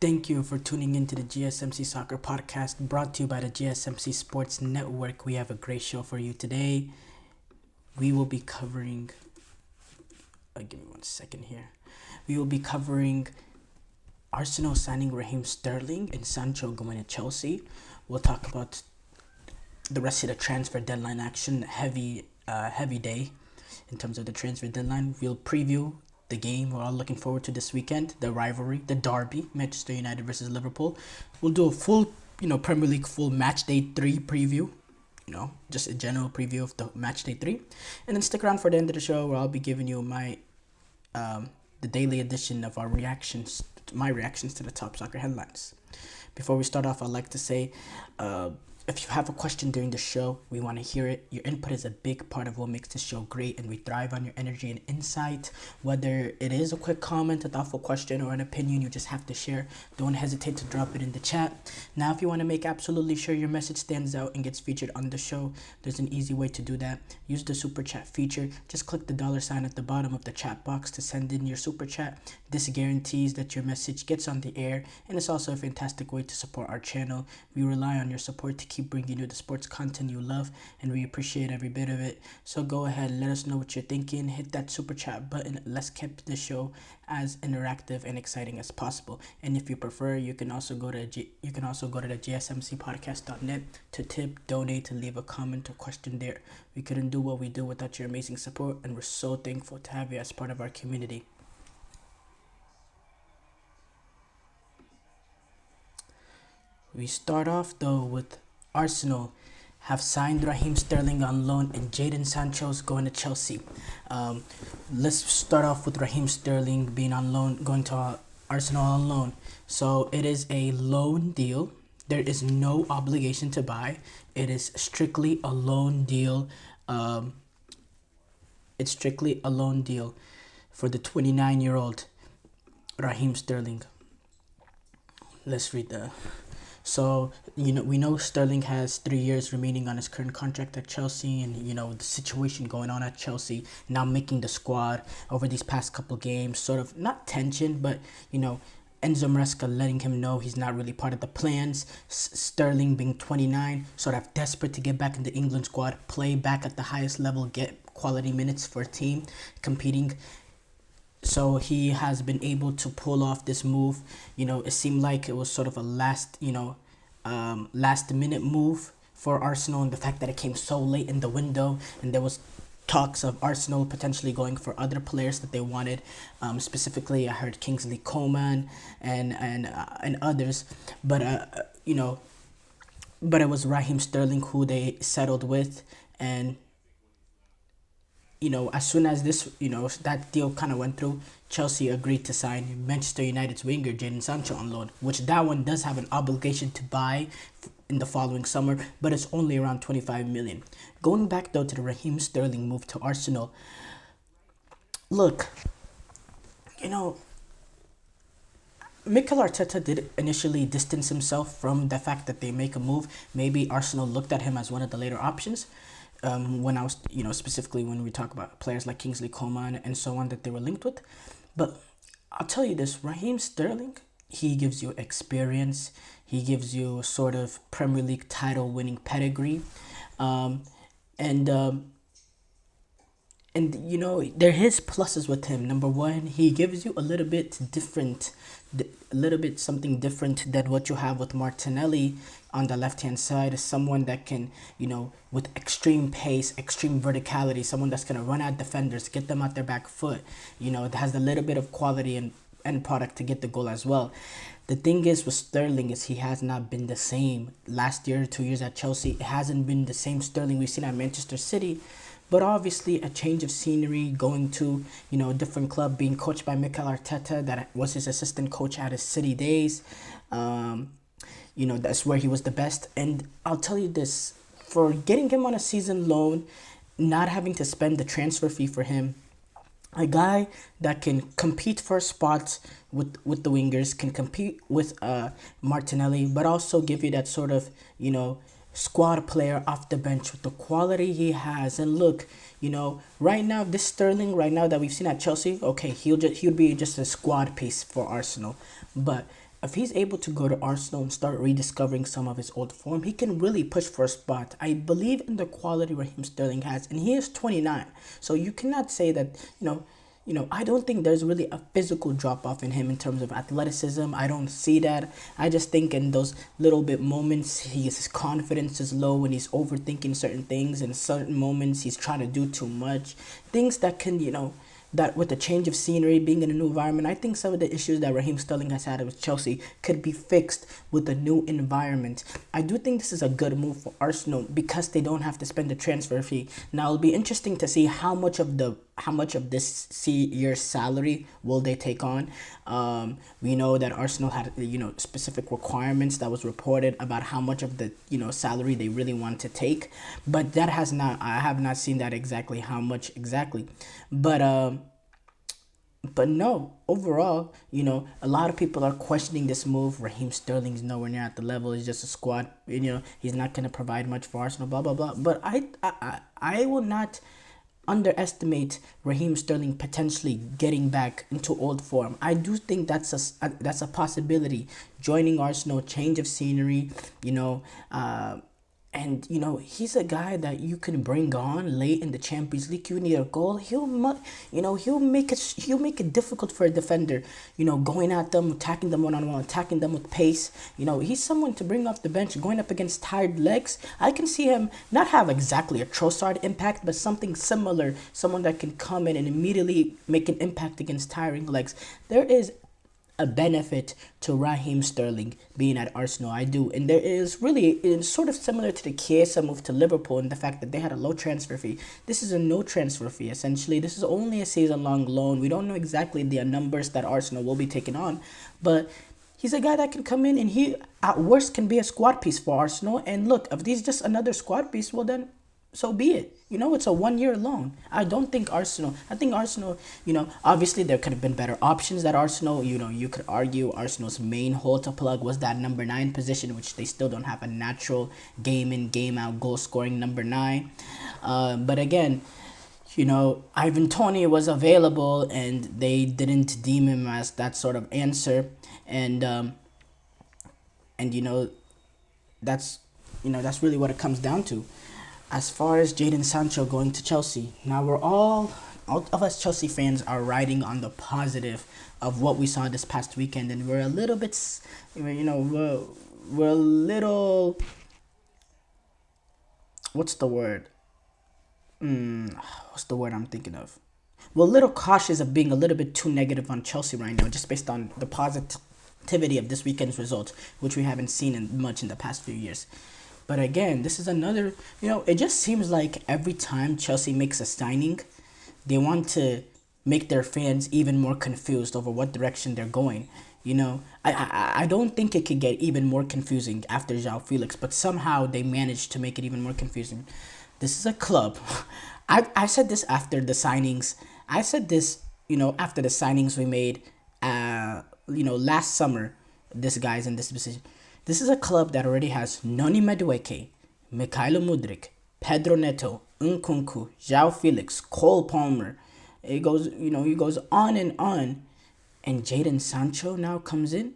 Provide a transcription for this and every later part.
Thank you for tuning into the GSMC Soccer Podcast brought to you by the GSMC Sports Network. We have a great show for you today. We will be covering. Give me 1 second here. We will be covering Arsenal signing Raheem Sterling and Sancho going to Chelsea. We'll talk about the rest of the transfer deadline action. Heavy day in terms of the transfer deadline. We'll preview the game we're all looking forward to this weekend, the rivalry, the derby, Manchester United versus Liverpool. We'll do a full, Premier League full match day 3 preview, just a general preview of the match day 3. And then stick around for the end of the show where I'll be giving you the daily edition of my reactions to the top soccer headlines. Before we start off, I'd like to say, if you have a question during the show, we want to hear it. Your input is a big part of what makes this show great, and we thrive on your energy and insight. Whether it is a quick comment, a thoughtful question, or an opinion you just have to share, don't hesitate to drop it in the chat. Now, if you want to make absolutely sure your message stands out and gets featured on the show, there's an easy way to do that. Use the super chat feature. Just click the $sign at the bottom of the chat box to send in your super chat. This guarantees that your message gets on the air, and it's also a fantastic way to support our channel. We rely on your support to keep bringing you the sports content you love, and we appreciate every bit of it. So go ahead, let us know what you're thinking. Hit that super chat button. Let's keep the show as interactive and exciting as possible. And if you prefer, you can also go to the gsmcpodcast.net to tip, donate, to leave a comment or question there. We couldn't do what we do without your amazing support, and we're so thankful to have you as part of our community. We start off though with Arsenal have signed Raheem Sterling on loan and Jadon Sancho's going to Chelsea. Let's start off with Raheem Sterling being on loan, going to Arsenal on loan. So it is a loan deal. There is no obligation to buy. It is strictly a loan deal. It's strictly a loan deal for the 29-year-old Raheem Sterling. Let's read the... So, we know Sterling has 3 years remaining on his current contract at Chelsea, and, the situation going on at Chelsea, now making the squad over these past couple games, sort of, not tension, but, Enzo Maresca letting him know he's not really part of the plans. Sterling being 29, sort of desperate to get back in the England squad, play back at the highest level, get quality minutes for a team, competing. So he has been able to pull off this move. It seemed like it was sort of a last minute move for Arsenal, and the fact that it came so late in the window, and there was talks of Arsenal potentially going for other players that they wanted. Specifically, I heard Kingsley Coman and others, but it was Raheem Sterling who they settled with, and as soon as this, that deal kind of went through, Chelsea agreed to sign Manchester United's winger, Jadon Sancho, on loan, which that one does have an obligation to buy in the following summer, but it's only around 25 million. Going back, though, to the Raheem Sterling move to Arsenal, look, Mikel Arteta did initially distance himself from the fact that they make a move. Maybe Arsenal looked at him as one of the later options. When I was, specifically when we talk about players like Kingsley Coman and so on that they were linked with. But I'll tell you this, Raheem Sterling, he gives you experience. He gives you a sort of Premier League title winning pedigree. And there are his pluses with him. Number one, he gives you a little bit something different than what you have with Martinelli on the left-hand side. Is someone that can, with extreme pace, extreme verticality, someone that's going to run at defenders, get them out their back foot. It has a little bit of quality and end product to get the goal as well. The thing is with Sterling is he has not been the same. Last year, 2 years at Chelsea, it hasn't been the same Sterling we've seen at Manchester City. But obviously, a change of scenery, going to, a different club, being coached by Mikel Arteta, that was his assistant coach at his City days. That's where he was the best. And I'll tell you this, for getting him on a season loan, not having to spend the transfer fee for him, a guy that can compete for spots with the wingers, can compete with Martinelli, but also give you that sort of, squad player off the bench with the quality he has. And look, right now, this Sterling right now that we've seen at Chelsea, okay, he'll be just a squad piece for Arsenal. But if he's able to go to Arsenal and start rediscovering some of his old form, he can really push for a spot. I believe in the quality Raheem Sterling has, and he is 29. So you cannot say that, I don't think there's really a physical drop off in him in terms of athleticism. I don't see that. I just think in those little bit moments, his confidence is low when he's overthinking certain things. In certain moments, he's trying to do too much. Things that can, that with the change of scenery, being in a new environment, I think some of the issues that Raheem Sterling has had with Chelsea could be fixed with a new environment. I do think this is a good move for Arsenal because they don't have to spend the transfer fee. Now it'll be interesting to see how much of this year's salary will they take on. We know that Arsenal had specific requirements that was reported about how much of the salary they really want to take, but I have not seen that exactly how much exactly, but no, overall, a lot of people are questioning this move. Raheem Sterling's nowhere near at the level. He's just a squad. He's not going to provide much for Arsenal, blah, blah, blah. But I will not underestimate Raheem Sterling potentially getting back into old form. I do think that's a possibility. Joining Arsenal, change of scenery, and he's a guy that you can bring on late in the Champions League. You need a goal, he'll make it difficult for a defender. Going at them, attacking them one-on-one, attacking them with pace. He's someone to bring off the bench, going up against tired legs. I can see him not have exactly a Trossard impact, but something similar. Someone that can come in and immediately make an impact against tiring legs. There is a benefit to Raheem Sterling being at Arsenal. I do. And there is really, it's sort of similar to the Chiesa move to Liverpool in the fact that they had a low transfer fee. This is a no transfer fee, essentially. This is only a season-long loan. We don't know exactly the numbers that Arsenal will be taking on, but he's a guy that can come in and he, at worst, can be a squad piece for Arsenal. And look, if he's just another squad piece, well then, so be it. It's a 1-year loan. I think Arsenal, obviously there could have been better options at Arsenal. You could argue Arsenal's main hole to plug was that number 9 position, which they still don't have a natural game in, game out goal scoring number 9. But again, Ivan Toney was available and they didn't deem him as that sort of answer. And that's really what it comes down to. As far as Jadon Sancho going to Chelsea, now all of us Chelsea fans are riding on the positive of what we saw this past weekend, and we're a little bit, we're a little, what's the word? What's the word I'm thinking of? We're a little cautious of being a little bit too negative on Chelsea right now, just based on the positivity of this weekend's results, which we haven't seen much in the past few years. But again, this is another, it just seems like every time Chelsea makes a signing, they want to make their fans even more confused over what direction they're going. I don't think it could get even more confusing after João Felix, but somehow they managed to make it even more confusing. This is a club. I said this after the signings. I said this, after the signings we made, last summer. This guy's in this position. This is a club that already has Noni Madueke, Mikhailo Mudryk, Pedro Neto, Nkunku, João Felix, Cole Palmer. It goes, he goes on. And Jadon Sancho now comes in.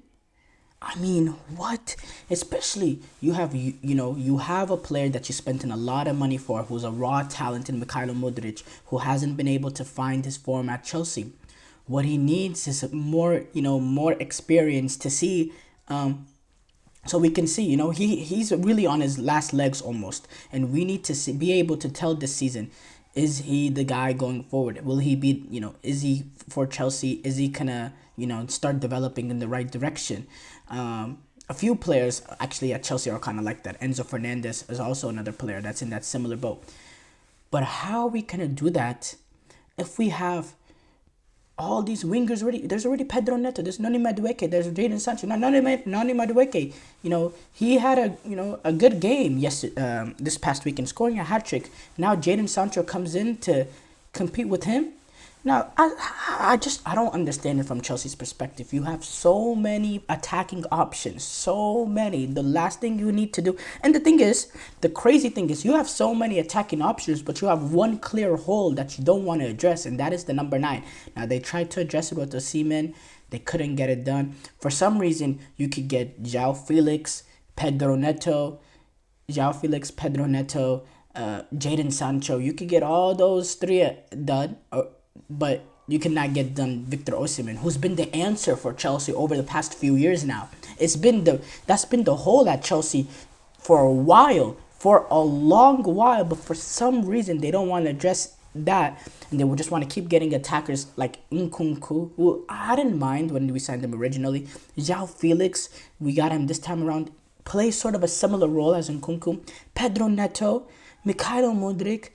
I mean, what? Especially you have a player that you spent in a lot of money for, who's a raw talent in Mikhailo Mudryk, who hasn't been able to find his form at Chelsea. What he needs is more experience to see. So we can see, he's really on his last legs almost. And we need to be able to tell this season, is he the guy going forward? Will he be, is he for Chelsea? Is he going to, start developing in the right direction? A few players actually at Chelsea are kind of like that. Enzo Fernandez is also another player that's in that similar boat. But how are we going to do that if we have all these wingers already? There's already Pedro Neto, there's Noni Madueke, there's Jadon Sancho. Now Noni Madueke, he had a good game this past weekend, scoring a hat-trick. Now Jadon Sancho comes in to compete with him. Now, I don't understand it from Chelsea's perspective. You have so many attacking options, so many. The last thing you need to do, and the crazy thing is, you have so many attacking options, but you have one clear hole that you don't want to address, and that is the number 9. Now, they tried to address it with Osimhen. They couldn't get it done. For some reason, you could get João Felix, Pedro Neto, Jadon Sancho. You could get all those three done, but you cannot get done Victor Osimhen, who's been the answer for Chelsea over the past few years now. That's been the hole at Chelsea for a while, for a long while, but for some reason they don't want to address that, and they will just want to keep getting attackers like Nkunku, who I didn't mind when we signed him originally. João Felix, we got him this time around, plays sort of a similar role as Nkunku. Pedro Neto, Mikhailo Mudryk,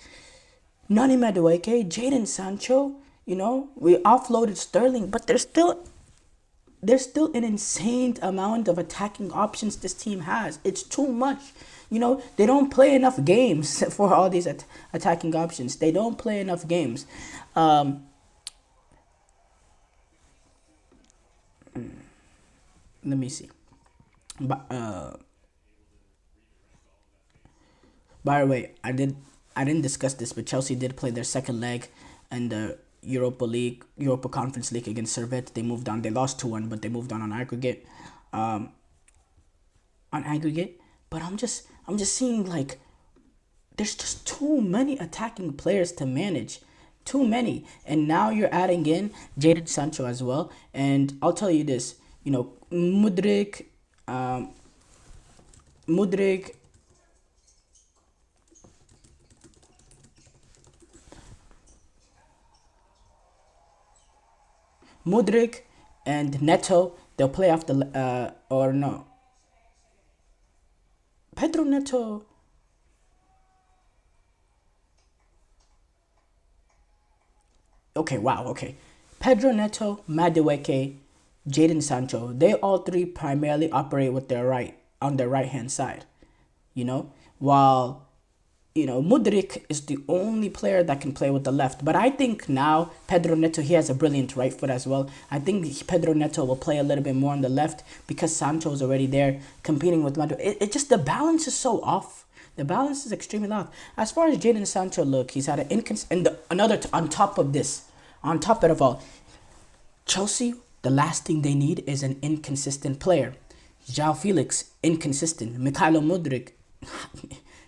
Nani Madueke, Jadon Sancho. You know, we offloaded Sterling, but there's still an insane amount of attacking options this team has. It's too much. You know, they don't play enough games for all these attacking options. They don't play enough games. Let me see. By the way, I didn't discuss this, but Chelsea did play their second leg in the Europa Conference League against Servette. They moved on. They lost 2-1, but they moved on aggregate. But I'm just seeing like there's just too many attacking players to manage. Too many. And now you're adding in Jadon Sancho as well. And I'll tell you this, you know, Mudryk, and Neto, they'll play off the or no. Pedro Neto. Okay, wow, okay. Pedro Neto, Madueke, Jadon Sancho, they all three primarily operate with on their right hand side. You know, while Mudryk is the only player that can play with the left. But I think now Pedro Neto, he has a brilliant right foot as well. I think Pedro Neto will play a little bit more on the left because Sancho is already there competing with Mudryk. It just, the balance is so off. The balance is extremely off. As far as Jadon Sancho, look, he's had an on top of it all, Chelsea, the last thing they need is an inconsistent player. João Felix, inconsistent. Mikhailo Mudryk,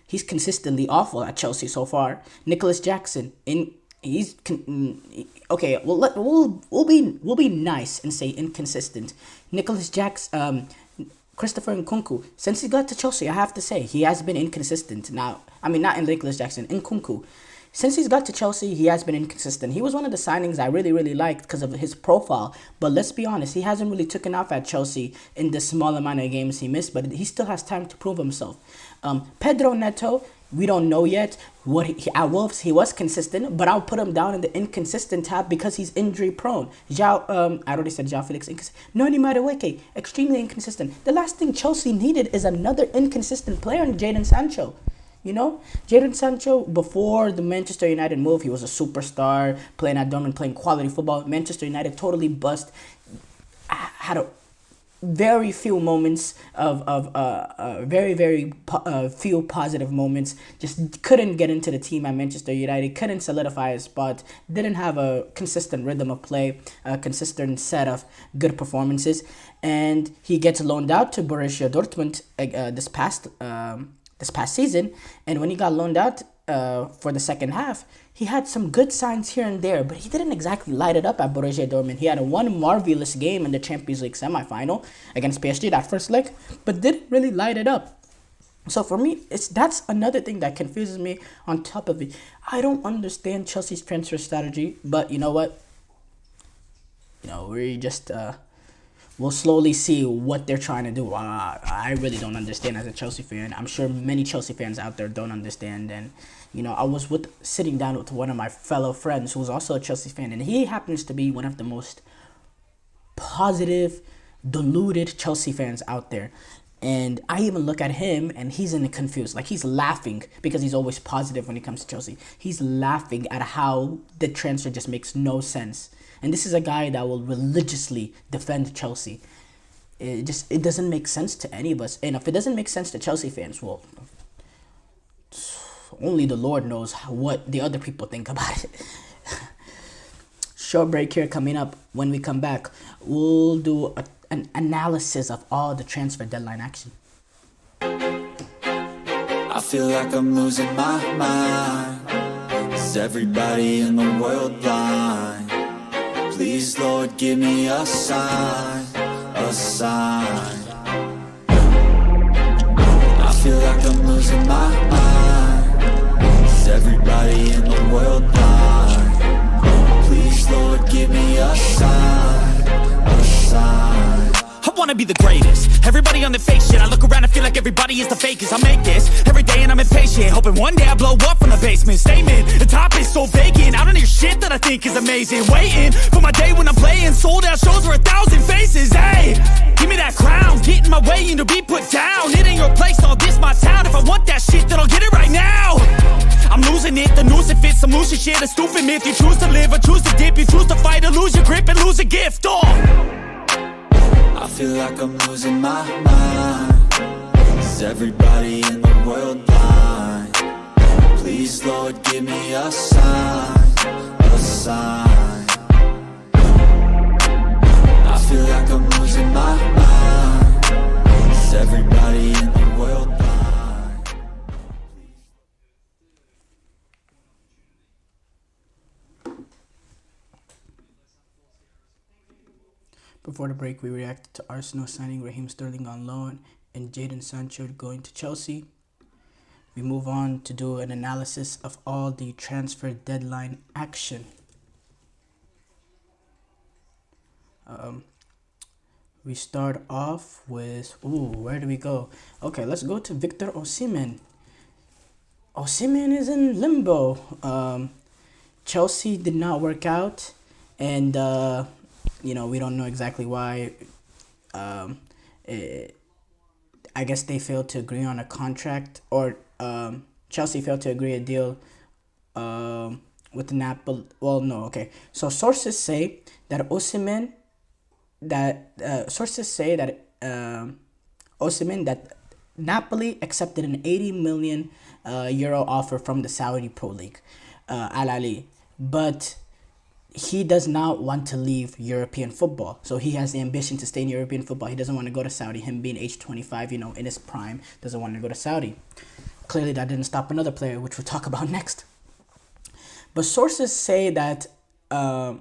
he's consistently awful at Chelsea so far. Nicholas Jackson, okay. Well, we'll be nice and say inconsistent. Nicholas Jackson, Christopher Nkunku. Since he got to Chelsea, I have to say he has been inconsistent. Now, I mean, not in Nicholas Jackson, Nkunku. Since he's got to Chelsea, he has been inconsistent. He was one of the signings I really, really liked because of his profile. But let's be honest, he hasn't really taken off at Chelsea in the small amount of games he missed. But he still has time to prove himself. Pedro Neto, we don't know yet. At Wolves, he was consistent, but I'll put him down in the inconsistent tab because he's injury prone. I already said João Felix, inconsistent. Noni Madueke, extremely inconsistent. The last thing Chelsea needed is another inconsistent player in Jadon Sancho. You know, Jadon Sancho, before the Manchester United move, he was a superstar, playing at Dortmund, playing quality football. Manchester United totally bust. Had a very few moments of very few positive moments. Just couldn't get into the team at Manchester United. Couldn't solidify his spot. Didn't have a consistent rhythm of play, a consistent set of good performances. And he gets loaned out to Borussia Dortmund this past season, and when he got loaned out for the second half, he had some good signs here and there, but he didn't exactly light it up at Borussia Dortmund. He had one marvelous game in the Champions League semi-final against PSG, that first leg, but didn't really light it up. So for me, that's another thing that confuses me on top of it. I don't understand Chelsea's transfer strategy, but you know what? We just... we'll slowly see what they're trying to do. I really don't understand as a Chelsea fan. I'm sure many Chelsea fans out there don't understand. And, I was sitting down with one of my fellow friends who's also a Chelsea fan. And he happens to be one of the most positive, deluded Chelsea fans out there. And I even look at him and he's confused. Like, he's laughing because he's always positive when it comes to Chelsea. He's laughing at how the transfer just makes no sense. And this is a guy that will religiously defend Chelsea. It doesn't make sense to any of us. And if it doesn't make sense to Chelsea fans, well, only the Lord knows what the other people think about it. short break here coming up. When we come back, we'll do an analysis of all the transfer deadline action. I feel like I'm losing my mind. Is everybody in the world blind? Please, Lord, give me a sign, a sign. I feel like I'm losing my mind. Is everybody in the world blind? Please, Lord, give me a sign, a sign. I wanna be the greatest. Everybody on the fake shit. I look around and feel like everybody is the fakest. I make this every day and I'm impatient, hoping one day I blow up from the basement. Statement, the top is so vacant. I don't hear shit that I think is amazing. Waiting for my day when I'm playing sold out shows for 1,000 faces. Hey, give me that crown, get in my way and to be put down. It ain't your place, all this my town. If I want that shit, then I'll get it right now. I'm losing it, the noose it fits. I'm losing shit, a stupid myth. You choose to live or choose to dip. You choose to fight or lose your grip and lose a gift. I feel like I'm losing my mind. Is everybody in the world blind? Please, Lord, give me a sign, a sign. I feel like I'm losing my mind. Is everybody in the world blind? Before the break, we reacted to Arsenal signing Raheem Sterling on loan and Jadon Sancho going to Chelsea. We move on to do an analysis of all the transfer deadline action. We start off with, where do we go? Okay, let's go to Victor Osimhen. Osimhen is in limbo. Chelsea did not work out, and we don't know exactly why. I guess they failed to agree on a contract, or Chelsea failed to agree a deal with Napoli. Well, no, okay. So sources say that Osimhen, that Napoli accepted an 80 million euro offer from the Saudi Pro League, Al Ahly, but he does not want to leave European football. So he has the ambition to stay in European football. He doesn't want to go to Saudi. Him being age 25, in his prime, doesn't want to go to Saudi. Clearly, that didn't stop another player, which we'll talk about next. But sources say that, and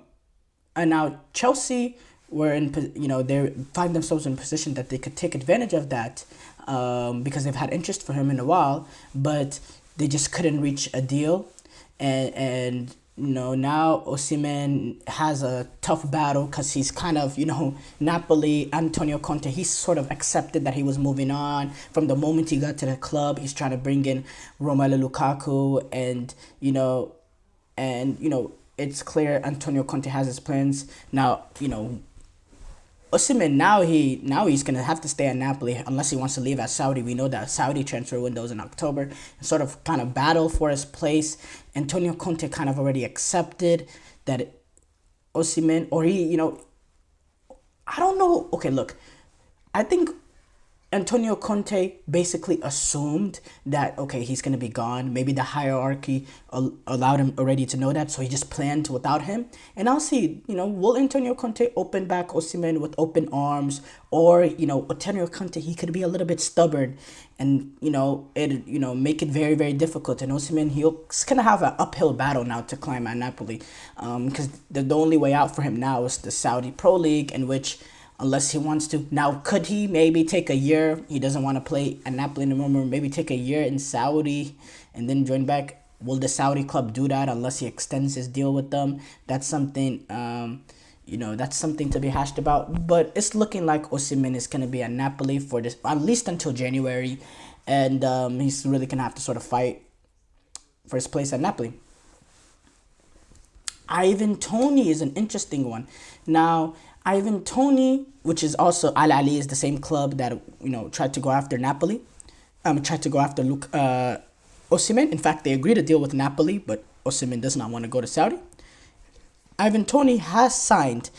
now Chelsea were they find themselves in a position that they could take advantage of that, because they've had interest for him in a while, but they just couldn't reach a deal, and now Osimhen has a tough battle because he's kind of, Napoli, Antonio Conte, he's sort of accepted that he was moving on. From the moment he got to the club, he's trying to bring in Romelu Lukaku, and, it's clear Antonio Conte has his plans. Now, Osimhen, now he's going to have to stay at Napoli unless he wants to leave at Saudi. We know that Saudi transfer window is in October. Sort of kind of battle for his place. Antonio Conte kind of already accepted that Osimhen, or he, I don't know. Okay, look, I think Antonio Conte basically assumed that, okay, he's going to be gone. Maybe the hierarchy allowed him already to know that, so he just planned without him. And I'll see, will Antonio Conte open back Osimhen with open arms? Or, Antonio Conte, he could be a little bit stubborn and, make it very, very difficult. And Osimhen, he's going to have an uphill battle now to climb at Napoli, because the only way out for him now is the Saudi Pro League, in which, unless he wants to. Now, could he maybe take a year? He doesn't want to play at Napoli anymore. Maybe take a year in Saudi and then join back. Will the Saudi club do that unless he extends his deal with them? That's something, that's something to be hashed about. But it's looking like Osimhen is going to be at Napoli for this, at least until January. And he's really going to have to sort of fight for his place at Napoli. Ivan Toney is an interesting one. Now, Ivan Toney, which is also Al Ahly, is the same club that tried to go after Napoli, tried to go after Osimhen. In fact, they agreed to deal with Napoli, but Osimhen does not want to go to Saudi. Ivan Toney has signed.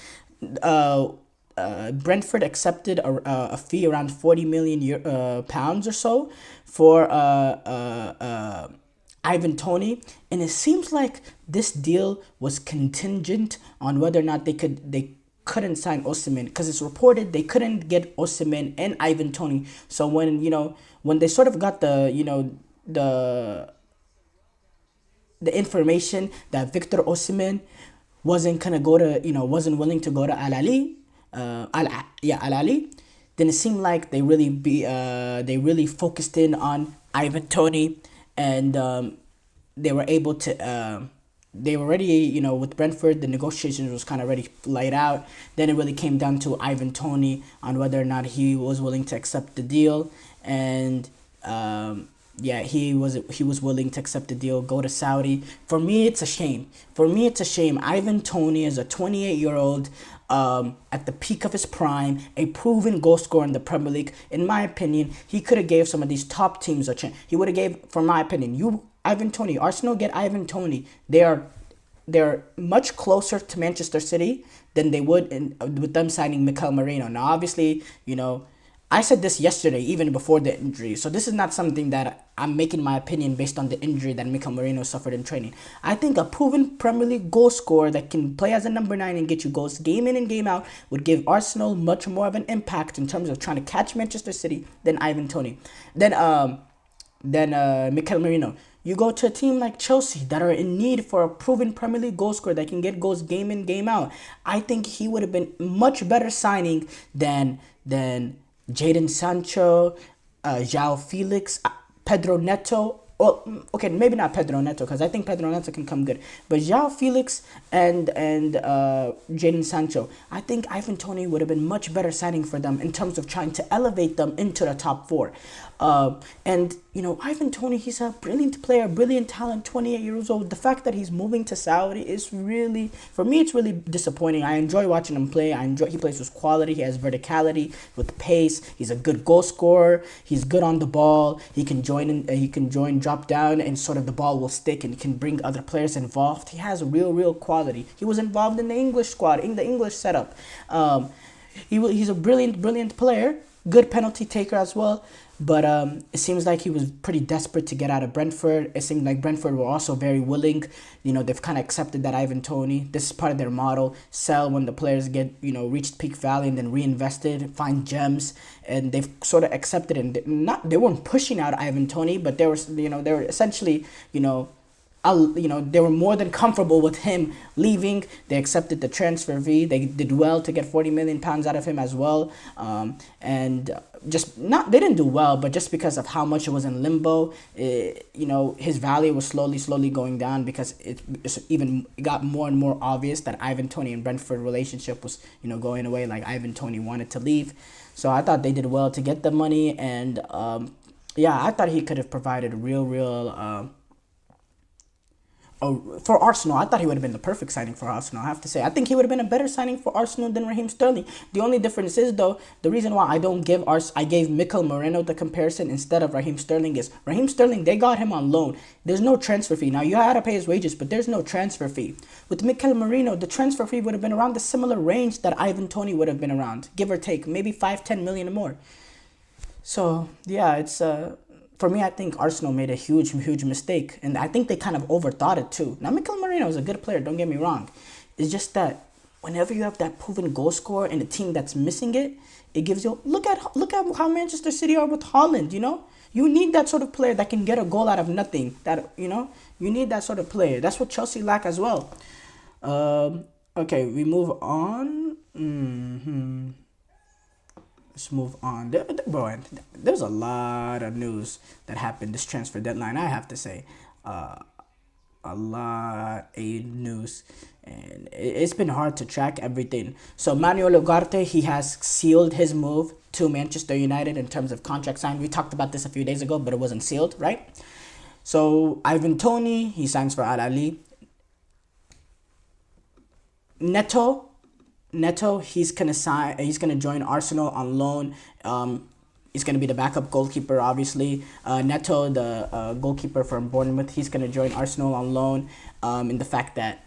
Brentford accepted a fee around 40 million pounds or so for Ivan Toney, and it seems like this deal was contingent on whether or not they couldn't sign Osimhen, because it's reported they couldn't get Osimhen and Ivan Toney. So when they sort of got the information that Victor Osimhen wasn't willing to go to Al Ahly, Al Ahly, then it seemed like they really focused in on Ivan Toney, and they were able to. They were already, with Brentford, the negotiations was kind of already laid out. Then it really came down to Ivan Toney on whether or not he was willing to accept the deal, and he was willing to accept the deal, go to Saudi. For me, it's a shame. Ivan Toney is a 28-year-old. At the peak of his prime, a proven goal scorer in the Premier League. In my opinion, he could have gave some of these top teams a chance. He would have gave, for my opinion, Ivan Toney. Arsenal get Ivan Toney. They're much closer to Manchester City than they would with them signing Mikel Merino. Now, obviously, I said this yesterday, even before the injury. So this is not something that I'm making my opinion based on the injury that Mikel Merino suffered in training. I think a proven Premier League goal scorer that can play as a number 9 and get you goals game in and game out would give Arsenal much more of an impact in terms of trying to catch Manchester City than Ivan Toney. Then Mikel Merino. You go to a team like Chelsea that are in need for a proven Premier League goal scorer that can get goals game in, game out. I think he would have been much better signing than Jadon Sancho, João Felix, Pedro Neto. Well, okay, maybe not Pedro Neto, because I think Pedro Neto can come good. But João Felix and Jadon Sancho, I think Ivan Toney would have been much better signing for them in terms of trying to elevate them into the top 4. And Ivan Toney, he's a brilliant player, brilliant talent, 28 years old. The fact that he's moving to Saudi is really, for me, it's really disappointing. I enjoy watching him play. He plays with quality. He has verticality with pace. He's a good goal scorer. He's good on the ball. He can join, drop down, and sort of the ball will stick, and can bring other players involved. He has real quality. He was involved in the English squad, in the English setup. He's a brilliant player. Good penalty taker as well. But it seems like he was pretty desperate to get out of Brentford. It seemed like Brentford were also very willing. They've kind of accepted that Ivan Toney. This is part of their model. Sell when the players get, reached peak value, and then reinvested, find gems. And they've sort of accepted it. And they weren't pushing out Ivan Toney, but they were essentially, they were more than comfortable with him leaving. They accepted the transfer fee. They did well to get £40 million out of him as well. They didn't do well, but just because of how much it was in limbo, his value was slowly going down, because it got more and more obvious that Ivan Toney and Brentford relationship was, going away. Like, Ivan Toney wanted to leave. So I thought they did well to get the money, and I thought he could have provided for Arsenal. I thought he would have been the perfect signing for Arsenal, I have to say. I think he would have been a better signing for Arsenal than Raheem Sterling. The only difference is, though, the reason why I gave Mikel Merino the comparison instead of Raheem Sterling is Raheem Sterling, they got him on loan. There's no transfer fee. Now, you had to pay his wages, but there's no transfer fee. With Mikel Merino, the transfer fee would have been around the similar range that Ivan Toney would have been around, give or take, maybe 5-10 million or more. So, yeah, it's for me, I think Arsenal made a huge mistake, and I think they kind of overthought it too. Now, Mikel Merino is a good player, don't get me wrong. It's just that whenever you have that proven goal scorer in a team that's missing it, it gives you look at how Manchester City are with Haaland. You need that sort of player that can get a goal out of nothing. You need that sort of player. That's what Chelsea lack as well. Okay, we move on. Let's move on. There's a lot of news that happened this transfer deadline, I have to say. A lot of news. And it's been hard to track everything. So Manuel Ugarte, he has sealed his move to Manchester United in terms of contract sign. We talked about this a few days ago, but it wasn't sealed, right? So Ivan Toney, he signs for Al Ahly. Neto, he's gonna join Arsenal on loan. He's gonna be the backup goalkeeper, obviously. Neto, the goalkeeper from Bournemouth, he's gonna join Arsenal on loan. In the fact that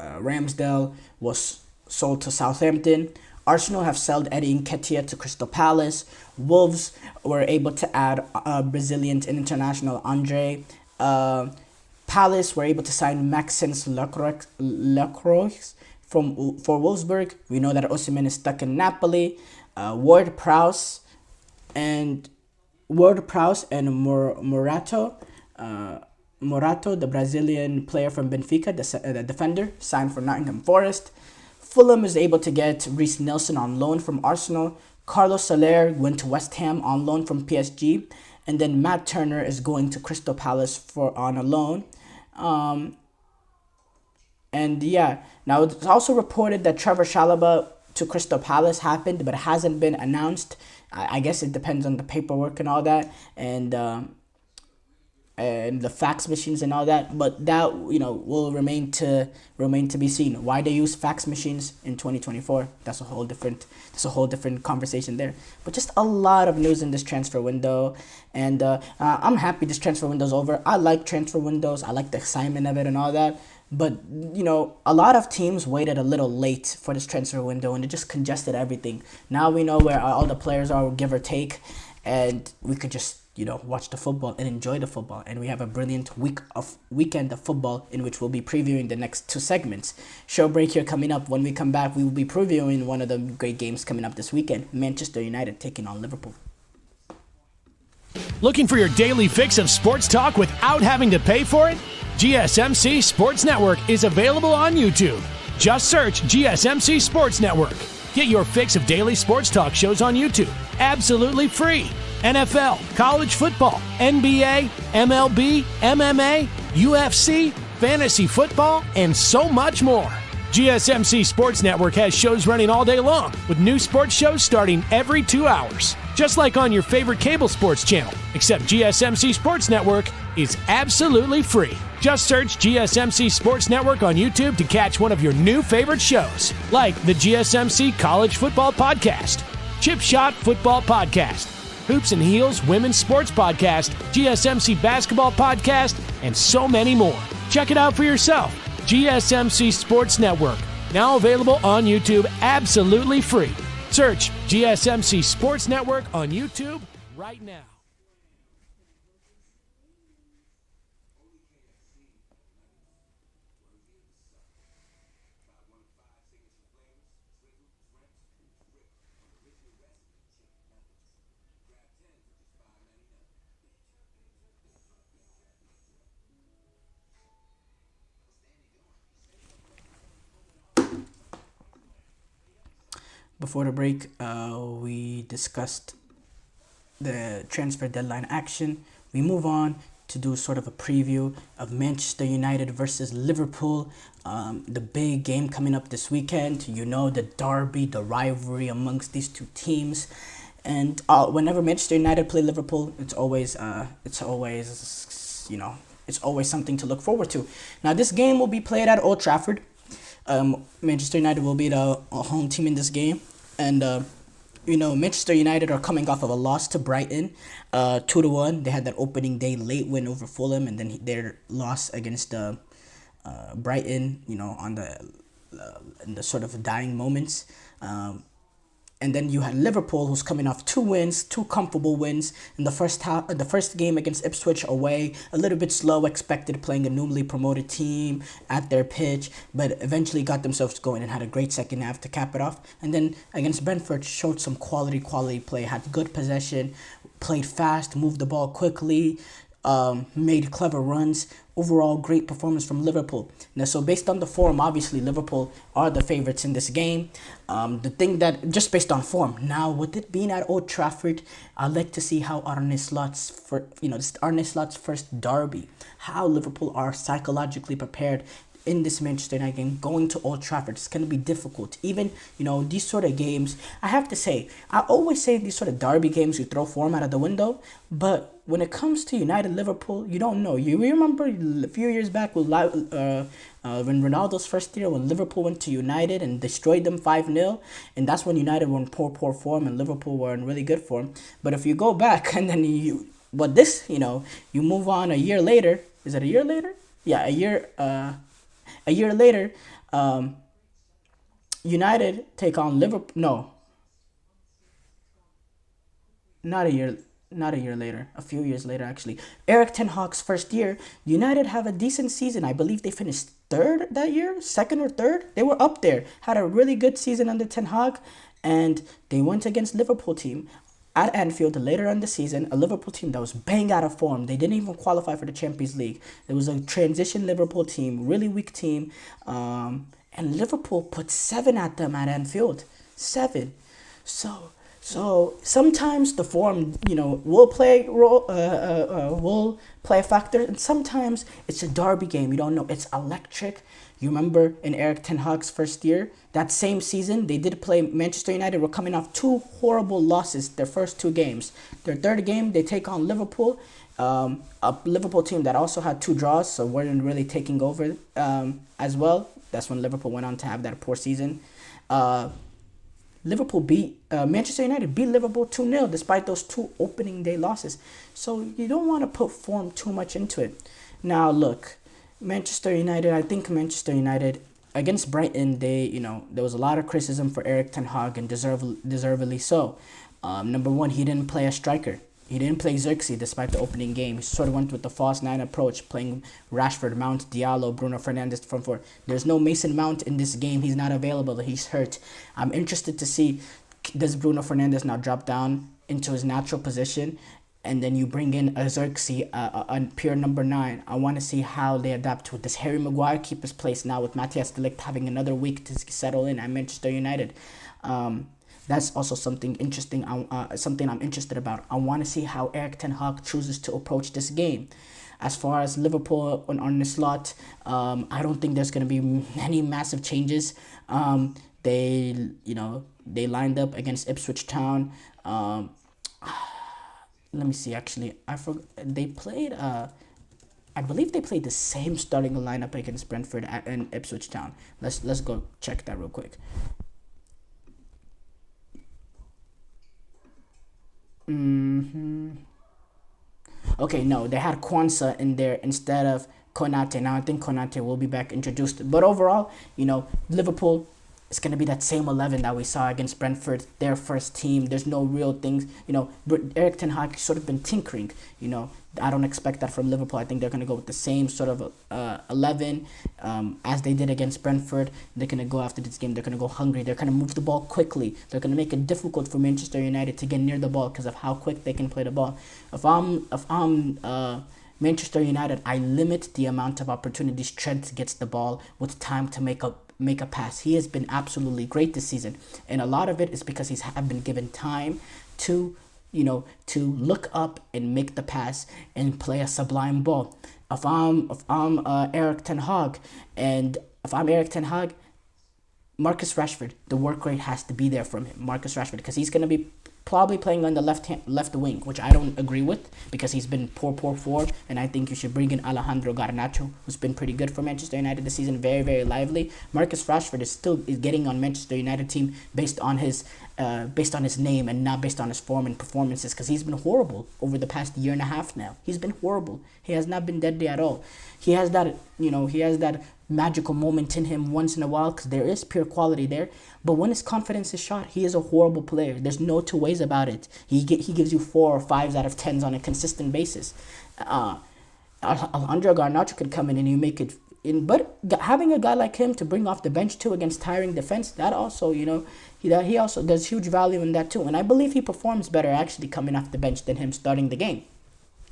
Ramsdale was sold to Southampton. Arsenal have sold Eddie Nketiah to Crystal Palace. Wolves were able to add Brazilian international Andre. Palace were able to sign Maxence Lacroix for Wolfsburg. We know that Osimhen is stuck in Napoli. Ward-Prowse and Morato. Morato, the Brazilian player from Benfica, the defender, signed for Nottingham Forest. Fulham is able to get Reece Nelson on loan from Arsenal. Carlos Soler went to West Ham on loan from PSG. And then Matt Turner is going to Crystal Palace on a loan. And yeah, now it's also reported that Trevor Chalobah to Crystal Palace happened, but it hasn't been announced. I guess it depends on the paperwork and all that, and the fax machines and all that. But that will remain to be seen. Why they use fax machines in 2024? That's a whole different conversation there. But just a lot of news in this transfer window, and I'm happy this transfer window's over. I like transfer windows. I like the excitement of it and all that. But, a lot of teams waited a little late for this transfer window, and it just congested everything. Now we know where all the players are, give or take, and we could just, watch the football and enjoy the football. And we have a brilliant weekend of football in which we'll be previewing the next 2 segments. Show break here coming up. When we come back, we will be previewing one of the great games coming up this weekend, Manchester United taking on Liverpool. Looking for your daily fix of sports talk without having to pay for it? GSMC Sports Network is available on YouTube. Just search GSMC Sports Network. Get your fix of daily sports talk shows on YouTube, absolutely free. NFL, college football, NBA, MLB, MMA, UFC, fantasy football, and so much more. GSMC Sports Network has shows running all day long, with new sports shows starting every 2 hours. Just like on your favorite cable sports channel, except GSMC Sports Network is absolutely free. Just search GSMC Sports Network on YouTube to catch one of your new favorite shows, like the GSMC College Football Podcast, Chip Shot Football Podcast, Hoops and Heels Women's Sports Podcast, GSMC Basketball Podcast, and so many more. Check it out for yourself. GSMC Sports Network, now available on YouTube absolutely free. Search GSMC Sports Network on YouTube right now. Before the break, we discussed the transfer deadline action. We move on to do sort of a preview of Manchester United versus Liverpool, the big game coming up this weekend. The derby, the rivalry amongst these two teams. And whenever Manchester United play Liverpool, it's always something to look forward to. Now, this game will be played at Old Trafford. Manchester United will be the home team in this game. And, Manchester United are coming off of a loss to Brighton, 2-1. They had that opening day late win over Fulham, and then their loss against Brighton, in the sort of dying moments. And then you had Liverpool, who's coming off 2 wins, 2 comfortable wins in the first game against Ipswich away. A little bit slow, expected, playing a newly promoted team at their pitch, but eventually got themselves going and had a great second half to cap it off. And then against Brentford, showed some quality play, had good possession, played fast, moved the ball quickly, made clever runs. Overall, great performance from Liverpool. Now, so based on the form, obviously Liverpool are the favorites in this game. The thing that, just based on form, now with it being at Old Trafford, I'd like to see how Arne Slot's first derby, how Liverpool are psychologically prepared in this Manchester United game, going to Old Trafford. It's going to be difficult. Even, these sort of games, I have to say, I always say these sort of derby games, you throw form out of the window, but when it comes to United-Liverpool, you don't know. You remember a few years back when Ronaldo's first year, when Liverpool went to United and destroyed them 5-0, and that's when United were in poor form and Liverpool were in really good form. But if you go back and then you move on a year later. Is it a year later? Yeah, a year later, United take on Liverpool. No, not a year. Not a year later. A few years later, actually. Eric Ten Hag's first year, United have a decent season. I believe they finished third that year, second or third. They were up there. Had a really good season under Ten Hag, and they went against Liverpool team at Anfield later in the season, a Liverpool team that was bang out of form. They didn't even qualify for the Champions League. It was a transition Liverpool team, really weak team, and Liverpool put 7 at them at Anfield. 7. So sometimes the form, will play a factor, and sometimes it's a derby game. You don't know. It's electric. You remember in Eric Ten Hag's first year, that same season, they did play Manchester United. Were coming off 2 horrible losses, their first 2 games. Their third game, they take on Liverpool, a Liverpool team that also had 2 draws, so weren't really taking over as well. That's when Liverpool went on to have that poor season. Manchester United beat Liverpool 2-0 despite those 2 opening day losses. So you don't want to put form too much into it. Now look, Manchester United, I think Manchester United against Brighton, there was a lot of criticism for Eric Ten Hag, and deservedly so. Number one, he didn't play a striker. He didn't play Xerxes despite the opening game. He sort of went with the false 9 approach, playing Rashford, Mount, Diallo, Bruno Fernandes from 4. There's no Mason Mount in this game. He's not available. He's hurt. I'm interested to see, does Bruno Fernandes now drop down into his natural position, and then you bring in a Xerxes, a pure number 9. I want to see how they adapt to it. Does Harry Maguire keep his place now with Matthias de Ligt having another week to settle in at Manchester United? That's also something interesting, something I'm interested about. I want to see how Eric Ten Hag chooses to approach this game. As far as Liverpool on the slot, I don't think there's going to be any massive changes. They lined up against Ipswich Town. Let me see, actually. They played, I believe they played the same starting lineup against Brentford and Ipswich Town. Let's go check that real quick. Okay, no, they had Kwanzaa in there instead of Konate. Now I think Konate will be back introduced. But overall, Liverpool is going to be that same 11 that we saw against Brentford, their first team. There's no real things. Eric Ten Hag sort of been tinkering. I don't expect that from Liverpool. I think they're going to go with the same sort of 11 as they did against Brentford. They're going to go after this game. They're going to go hungry. They're going to move the ball quickly. They're going to make it difficult for Manchester United to get near the ball because of how quick they can play the ball. If I'm Manchester United, I limit the amount of opportunities Trent gets the ball with time to make a pass. He has been absolutely great this season, and a lot of it is because he's been given time to look up and make the pass and play a sublime ball. If I'm Eric Ten Hag, Marcus Rashford, the work rate has to be there from him. Marcus Rashford, because he's going to be probably playing on the left wing, which I don't agree with because he's been poor form, and I think you should bring in Alejandro Garnacho, who's been pretty good for Manchester United this season, very, very lively. Marcus Rashford is getting on Manchester United team based on his name and not based on his form and performances, because he's been horrible over the past year and a half now. He's been horrible. He has not been deadly at all. He has that magical moment in him once in a while because there is pure quality there, but when his confidence is shot, he is a horrible player. There's no 2 ways about it. He gives you 4 or 5s out of 10s on a consistent basis. Alejandro Garnacho could come in and you make it in, but having a guy like him to bring off the bench too against tiring defense, that also he also does huge value in that too, and I believe he performs better actually coming off the bench than him starting the game.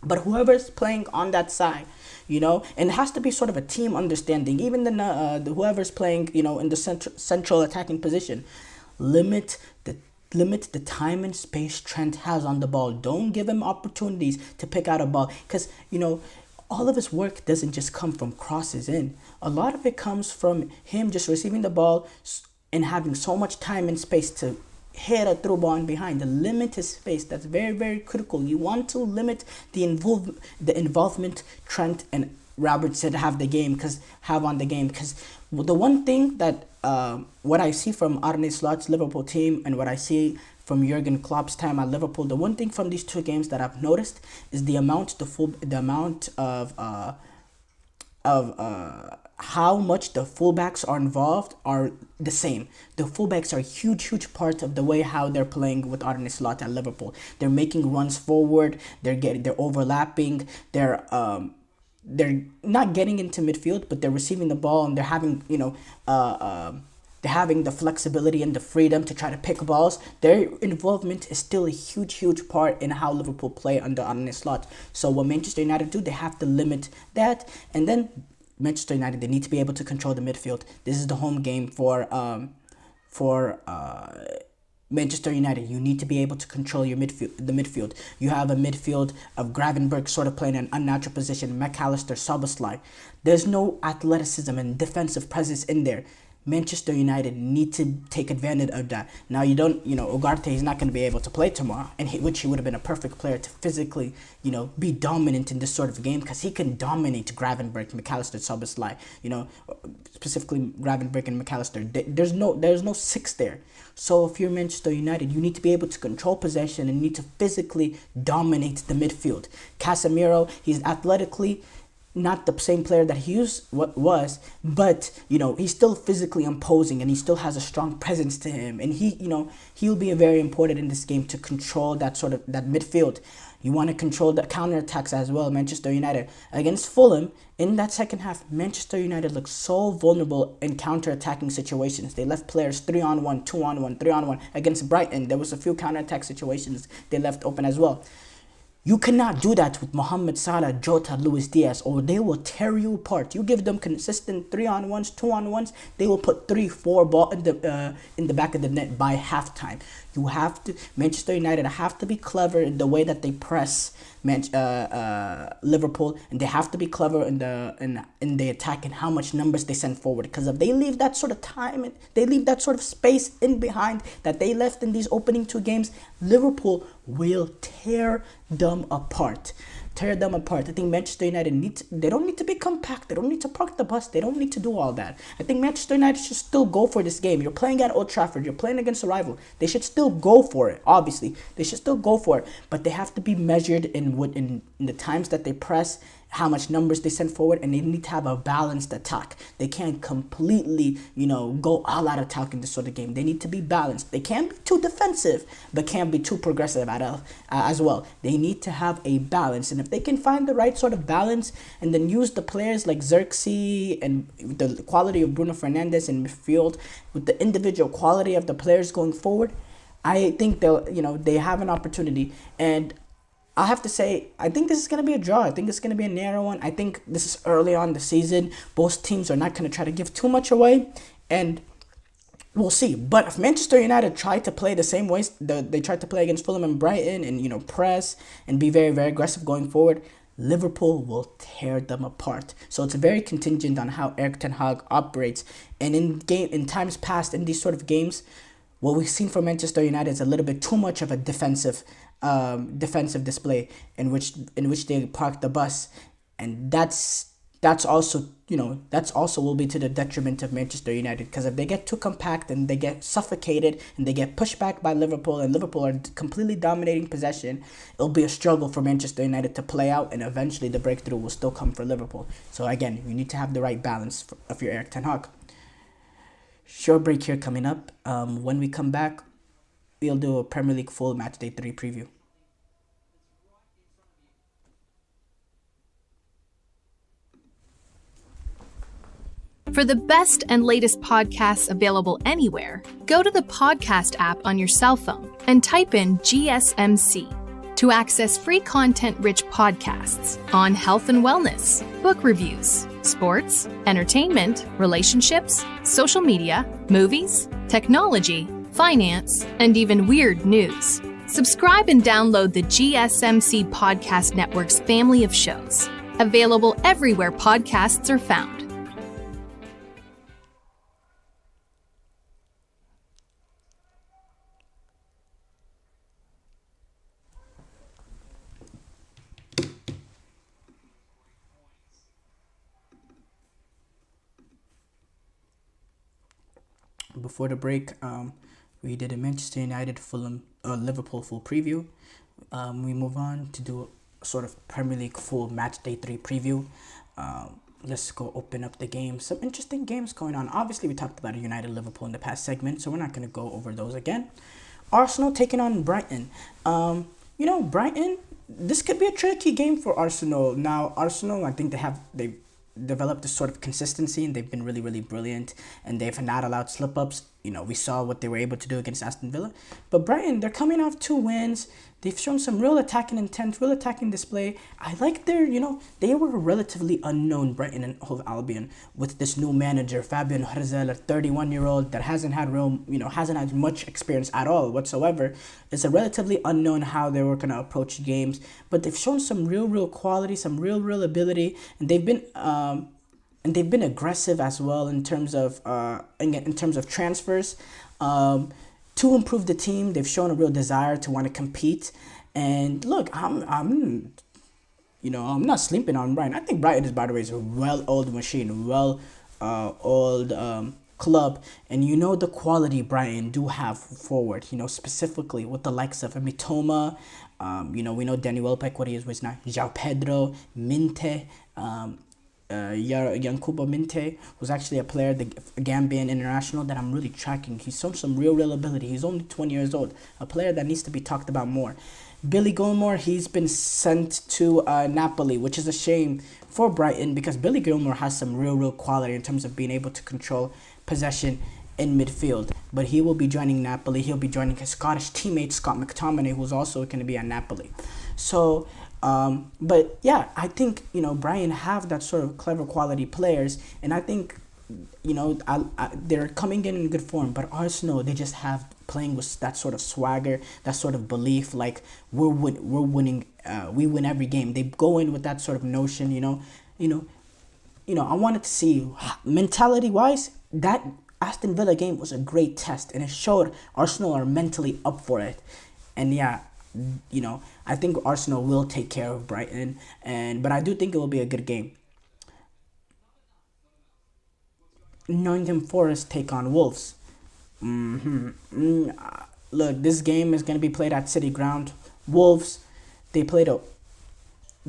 But whoever's playing on that side, and it has to be sort of a team understanding. Even the whoever's playing, in the central attacking position, limit the time and space Trent has on the ball. Don't give him opportunities to pick out a ball, because all of his work doesn't just come from crosses in. A lot of it comes from him just receiving the ball and having so much time and space to hit a through ball in behind. The limit his space. That's very, very critical. You want to limit the involvement Trent and Robertson have on the game, because the one thing that what I see from Arne Slot's Liverpool team and what I see from Jurgen Klopp's time at Liverpool, the one thing from these 2 games that I've noticed is the amount of of how much the fullbacks are involved are the same. The fullbacks are a huge part of the way how they're playing with Arne Slot at Liverpool. They're making runs forward. They're overlapping. They're not getting into midfield, but they're receiving the ball, and they're having they're having the flexibility and the freedom to try to pick balls. Their involvement is still a huge part in how Liverpool play under Arne Slot. So what Manchester United do, they have to limit that, and then Manchester United, they need to be able to control the midfield. This is the home game for Manchester United. You need to be able to control your midfield. You have a midfield of Gravenberch sort of playing an unnatural position, McAllister, Szoboszlai. There's no athleticism and defensive presence in there. Manchester United need to take advantage of that. Now, Ugarte is not going to be able to play tomorrow, which he would have been a perfect player to physically, be dominant in this sort of game, because he can dominate Gravenberch, McAllister, Szoboszlai, specifically Gravenberch and McAllister. There's no six there. So if you're Manchester United, you need to be able to control possession and need to physically dominate the midfield. Casemiro, he's athletically not the same player that he was, but he's still physically imposing, and he still has a strong presence to him, and he'll be very important in this game to control that midfield. You want to control the counterattacks as well. Manchester United against Fulham in that second half, Manchester United looked so vulnerable in counterattacking situations. They left players 3-on-1, 2-on-1, 3-on-1. Against Brighton, there was a few counterattack situations they left open as well. You cannot do that with Mohamed Salah, Jota, Luis Diaz, or they will tear you apart. You give them consistent 3-on-1s, 2-on-1s, they will put 3-4 ball in the back of the net by halftime. Manchester United have to be clever in the way that they press Liverpool, and they have to be clever in the attack and how much numbers they send forward. Because if they leave that sort of time, they leave that sort of space in behind that they left in these opening two games, Liverpool will tear them apart. I think Manchester United they don't need to be compact. They don't need to park the bus. They don't need to do all that. I think Manchester United should still go for this game. You're playing at Old Trafford. You're playing against a rival. They should still go for it, obviously. They should still go for it. But they have to be measured in the times that they press, how much numbers they send forward, and they need to have a balanced attack. They can't completely, go all out attack in this sort of game. They need to be balanced. They can't be too defensive, but can't be too progressive as well. They need to have a balance, and if they can find the right sort of balance and then use the players like Xerxes and the quality of Bruno Fernandes in midfield with the individual quality of the players going forward, I think they have an opportunity. And I have to say, I think this is going to be a draw. I think it's going to be a narrow one. I think this is early on the season. Both teams are not going to try to give too much away, and we'll see. But if Manchester United try to play the same ways they tried to play against Fulham and Brighton, and press and be very, very aggressive going forward, Liverpool will tear them apart. So it's very contingent on how Erik ten Hag operates. And in times past, in these sort of games, what we've seen from Manchester United is a little bit too much of a defensive display in which they park the bus, and that's also will be to the detriment of Manchester United, because if they get too compact and they get suffocated and they get pushed back by Liverpool, and Liverpool are completely dominating possession, it'll be a struggle for Manchester United to play out, and eventually the breakthrough will still come for Liverpool. So again, you need to have the right balance of your Erik ten Hag. Short break here coming up. When we come back, we'll do a Premier League full match day 3 preview. For the best and latest podcasts available anywhere, go to the podcast app on your cell phone and type in GSMC to access free content-rich podcasts on health and wellness, book reviews, sports, entertainment, relationships, social media, movies, technology, finance, and even weird news. Subscribe and download the GSMC Podcast Network's family of shows, available everywhere podcasts are found. Before the break, we did a Manchester United Liverpool full preview. We move on to do a sort of Premier League full match day 3 preview. let's go open up the game. Some interesting games going on. Obviously, we talked about United Liverpool in the past segment, so we're not going to go over those again. Arsenal taking on Brighton. Brighton, this could be a tricky game for Arsenal. Now, Arsenal, I think they've developed this sort of consistency, and they've been really, really brilliant, and they've not allowed slip-ups. We saw what they were able to do against Aston Villa. But Brighton, they're coming off 2 wins. They've shown some real attacking intent, real attacking display. I like they were relatively unknown, Brighton and Hove Albion, with this new manager, Fabian Herzl, a 31-year-old that hasn't had much experience at all whatsoever. It's a relatively unknown how they were going to approach games, but they've shown some real quality, some real ability, and they've been aggressive as well in terms of transfers. To improve the team, they've shown a real desire to want to compete. And look, I'm not sleeping on Brighton. I think Brighton by the way, is a well-oiled machine, old club, and the quality Brighton do have forward. Specifically with the likes of Mitoma. We know Danny Welbeck, what he is with now. João Pedro, Minte. Yankuba Minte was actually a player, the Gambian international, that I'm really tracking. He's shown some real ability. He's only 20 years old, a player that needs to be talked about more. Billy Gilmore, he's been sent to Napoli, which is a shame for Brighton because Billy Gilmore has some real quality in terms of being able to control possession in midfield. But he will be joining Napoli. He'll be joining his Scottish teammate, Scott McTominay, who's also going to be at Napoli. So but yeah, I think Brighton have that sort of clever quality players, and I think they're coming in good form. But Arsenal, they just have playing with that sort of swagger, that sort of belief, like we're winning, we win every game. They go in with that sort of notion. I wanted to see mentality wise that Aston Villa game was a great test, and it showed Arsenal are mentally up for it, and yeah. I think Arsenal will take care of Brighton, but I do think it will be a good game. Nottingham Forest take on Wolves. Look, this game is going to be played at City Ground. Wolves, they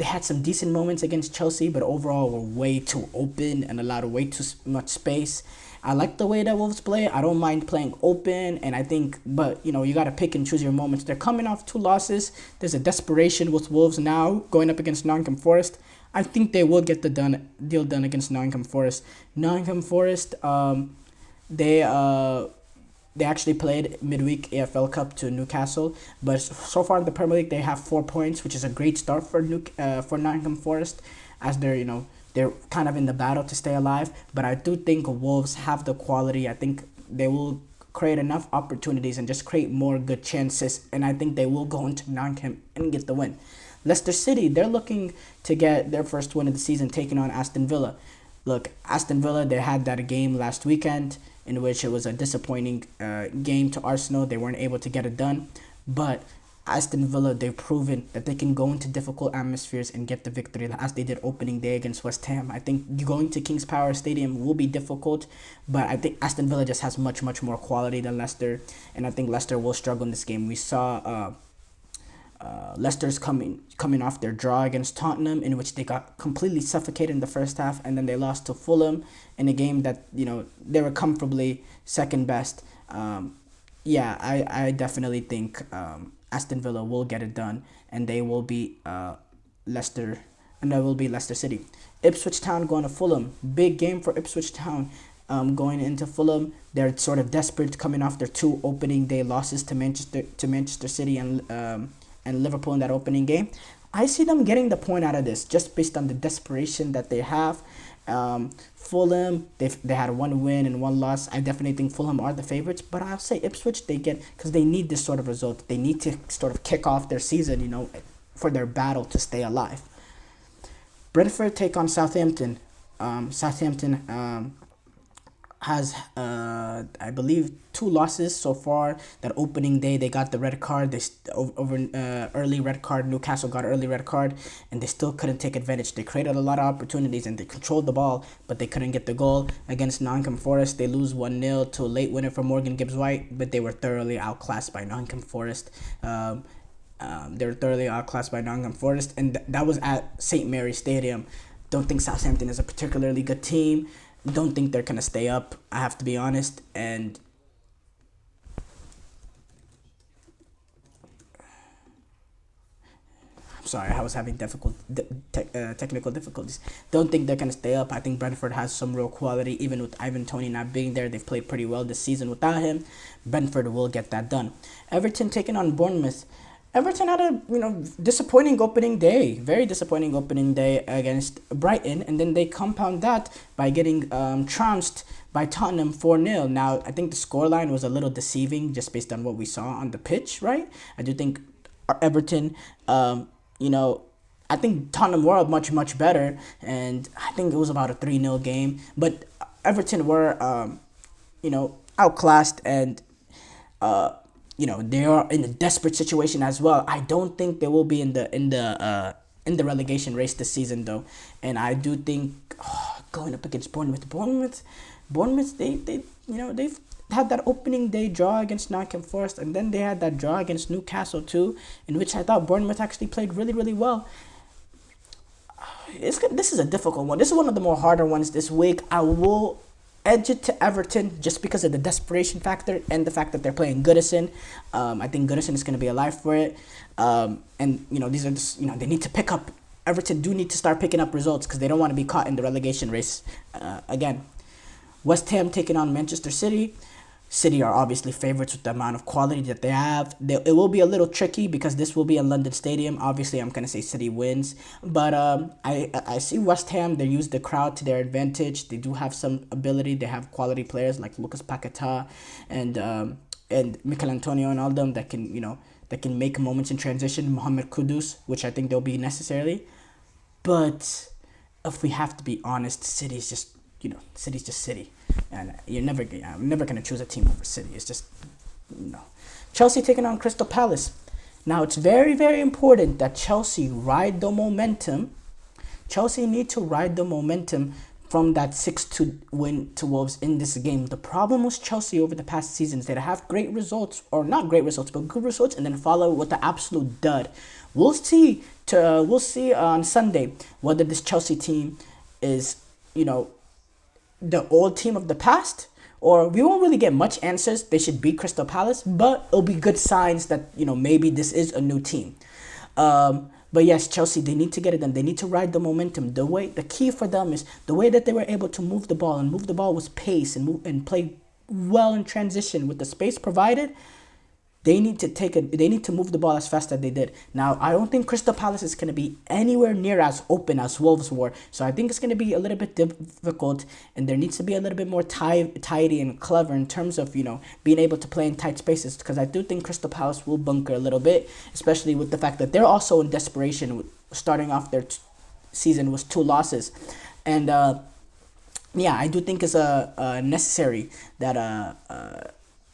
had some decent moments against Chelsea, but overall were way too open and allowed way too much space. I like the way that Wolves play. I don't mind playing open, and I think, but you got to pick and choose your moments. They're coming off 2 losses. There's a desperation with Wolves now going up against Nottingham Forest. I think they will get the deal done against Nottingham Forest. Nottingham Forest, they actually played midweek AFL Cup to Newcastle, but so far in the Premier League they have 4 points, which is a great start for Nottingham Forest, as they're kind of in the battle to stay alive. But I do think Wolves have the quality. I think they will create enough opportunities and just create more good chances, and I think they will go into Nottingham and get the win. Leicester City, they're looking to get their first win of the season, taking on Aston Villa. Look, Aston Villa, they had that game last weekend in which it was a disappointing game to Arsenal. They weren't able to get it done, but Aston Villa, they've proven that they can go into difficult atmospheres and get the victory, as they did opening day against West Ham. I think going to King's Power Stadium will be difficult, but I think Aston Villa just has much more quality than Leicester, and I think Leicester will struggle in this game. We saw Leicester's coming off their draw against Tottenham, in which they got completely suffocated in the first half, and then they lost to Fulham in a game that they were comfortably second best. I definitely think Aston Villa will get it done, and they will beat Leicester, and they will beat Leicester City. Ipswich Town going to Fulham. Big game for Ipswich Town. Going into Fulham, they're sort of desperate, coming off their 2 opening day losses to Manchester City and Liverpool in that opening game. I see them getting the point out of this just based on the desperation that they have. Fulham, they had 1 win and 1 loss. I definitely think Fulham are the favorites, but I'll say Ipswich, because they need this sort of result. They need to sort of kick off their season, for their battle to stay alive. Brentford take on Southampton. Southampton has, I believe, 2 losses so far. That opening day, they got the red card. Early red card. Newcastle got early red card, and they still couldn't take advantage. They created a lot of opportunities, and they controlled the ball, but they couldn't get the goal. Against Nottingham Forest, they lose 1-0 to a late winner for Morgan Gibbs-White, but they were thoroughly outclassed by Nottingham Forest. They were thoroughly outclassed by Nottingham Forest, and that was at St. Mary's Stadium. Don't think Southampton is a particularly good team. Don't think they're going to stay up, I have to be honest. And sorry, I was having technical difficulties. Don't think they're going to stay up. I think Brentford has some real quality. Even with Ivan Toney not being there, they've played pretty well this season without him. Brentford will get that done. Everton taking on Bournemouth. Everton had a disappointing opening day, very disappointing opening day against Brighton, and then they compound that by getting trounced by Tottenham 4-0. Now, I think the scoreline was a little deceiving just based on what we saw on the pitch, right? I do think Everton, I think Tottenham were much, much better, and I think it was about a 3-0 game. But Everton were, outclassed, and, they are in a desperate situation as well. I don't think they will be in the relegation race this season, though. And I do think going up against Bournemouth, they've had that opening day draw against Nottingham Forest, and then they had that draw against Newcastle too, in which I thought Bournemouth actually played really, really well. This is a difficult one. This is one of the more harder ones this week. I will edge it to Everton just because of the desperation factor and the fact that they're playing Goodison. I think Goodison is going to be alive for it. These are just, they need to pick up. Everton do need to start picking up results because they don't want to be caught in the relegation race again. West Ham taking on Manchester City. City are obviously favorites with the amount of quality that they have. It will be a little tricky because this will be a London stadium. Obviously, I'm going to say City wins. But I see West Ham. They use the crowd to their advantage. They do have some ability. They have quality players like Lucas Paquetá and Mikel Antonio and all them that can make moments in transition. Mohamed Kudus, which I think they'll be necessarily. But if we have to be honest, City's just City. And I'm never going to choose a team over City. It's just, no. Chelsea taking on Crystal Palace. Now, it's very, very important that Chelsea ride the momentum. Chelsea need to ride the momentum from that 6-2 win to Wolves in this game. The problem with Chelsea over the past seasons, they have great results, or not great results, but good results, and then follow with the absolute dud. We'll see on Sunday whether this Chelsea team is, the old team of the past, or we won't really get much answers. They should beat Crystal Palace, but it'll be good signs that maybe this is a new team. But yes, Chelsea, they need to get it done. They need to ride the momentum. The key for them is the way that they were able to move the ball with pace and play well in transition with the space provided. They need to move the ball as fast as they did. Now, I don't think Crystal Palace is going to be anywhere near as open as Wolves were. So I think it's going to be a little bit difficult, and there needs to be a little bit more tidy and clever in terms of, being able to play in tight spaces, because I do think Crystal Palace will bunker a little bit, especially with the fact that they're also in desperation, starting off their season with 2 losses. And I do think it's necessary that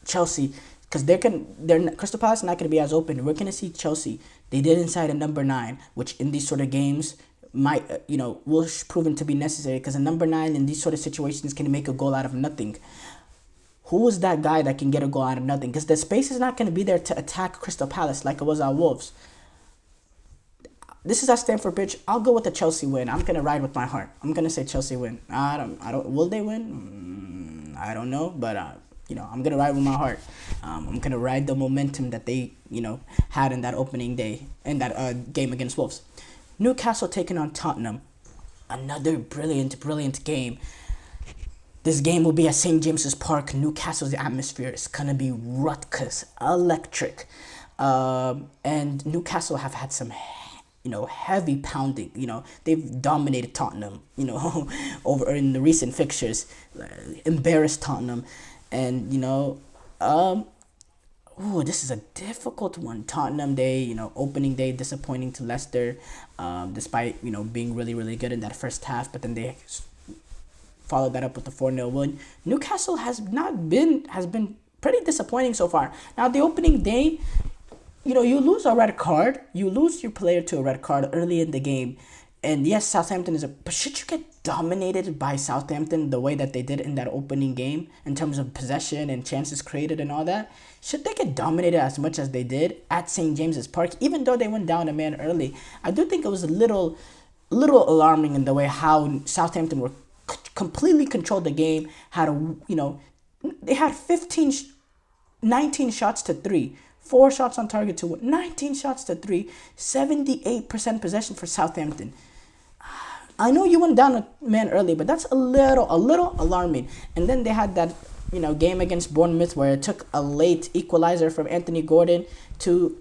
Chelsea, because Crystal Palace is not going to be as open. We're going to see Chelsea. They did inside a number 9, which in these sort of games might, will proven to be necessary, because a number 9 in these sort of situations can make a goal out of nothing. Who is that guy that can get a goal out of nothing? Because the space is not going to be there to attack Crystal Palace like it was at Wolves. This is at Stamford Bridge. I'll go with the Chelsea win. I'm going to ride with my heart. I'm going to say Chelsea win. I don't. Will they win? I don't know, but I'm going to ride with my heart. I'm going to ride the momentum that they, had in that opening day, in that game against Wolves. Newcastle taking on Tottenham. Another brilliant game. This game will be at St. James's Park. Newcastle's atmosphere is going to be ruckus, electric. And Newcastle have had some, heavy pounding. They've dominated Tottenham, over in the recent fixtures. Embarrassed Tottenham. And, this is a difficult one. Tottenham Day, opening day, disappointing to Leicester, despite, being really, really good in that first half. But then they followed that up with the 4-0 win. Newcastle has been pretty disappointing so far. Now, the opening day, you lose a red card. You lose your player to a red card early in the game. And yes, Southampton but should you get dominated by Southampton the way that they did in that opening game in terms of possession and chances created and all that? Should they get dominated as much as they did at St. James's Park, even though they went down a man early? I do think it was a little a little alarming in the way how Southampton were completely controlled the game. They had 19 shots to 3, 4 shots on target to 19 shots to 3, 78% possession for Southampton. I know you went down a man early, but that's a little alarming. And then they had that game against Bournemouth where it took a late equalizer from Anthony Gordon to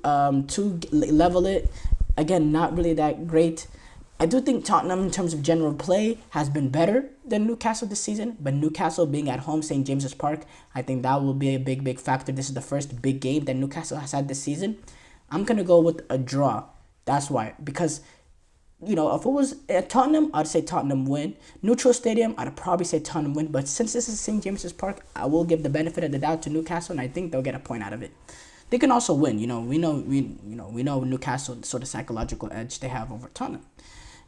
level it. Again, not really that great. I do think Tottenham, in terms of general play, has been better than Newcastle this season. But Newcastle being at home, St. James's Park, I think that will be a big factor. This is the first big game that Newcastle has had this season. I'm going to go with a draw. That's why. Because, if it was at Tottenham, I'd say Tottenham win. Neutral Stadium, I'd probably say Tottenham win. But since this is St. James's Park, I will give the benefit of the doubt to Newcastle, and I think they'll get a point out of it. They can also win. We know Newcastle, the sort of psychological edge they have over Tottenham.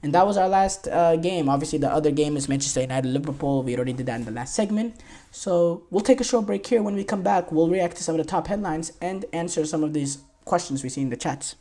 And that was our last game. Obviously, the other game is Manchester United, Liverpool. We already did that in the last segment. So we'll take a short break here. When we come back, we'll react to some of the top headlines and answer some of these questions we see in the chats.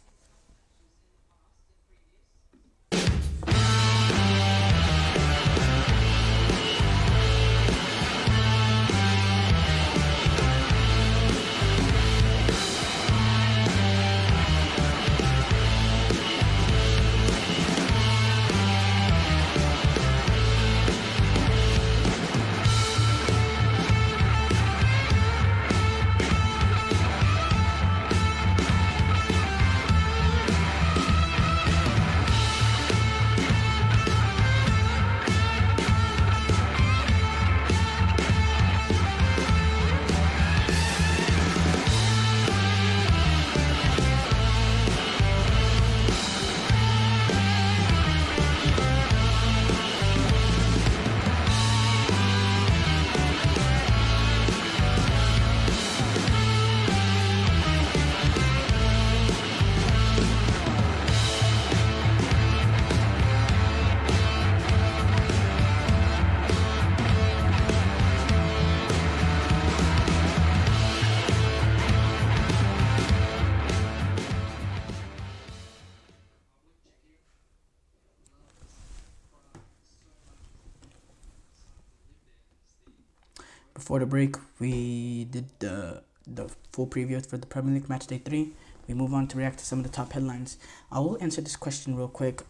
Before the break, we did the full preview for the Premier League Match Day 3. We move on to react to some of the top headlines. I will answer this question real quick.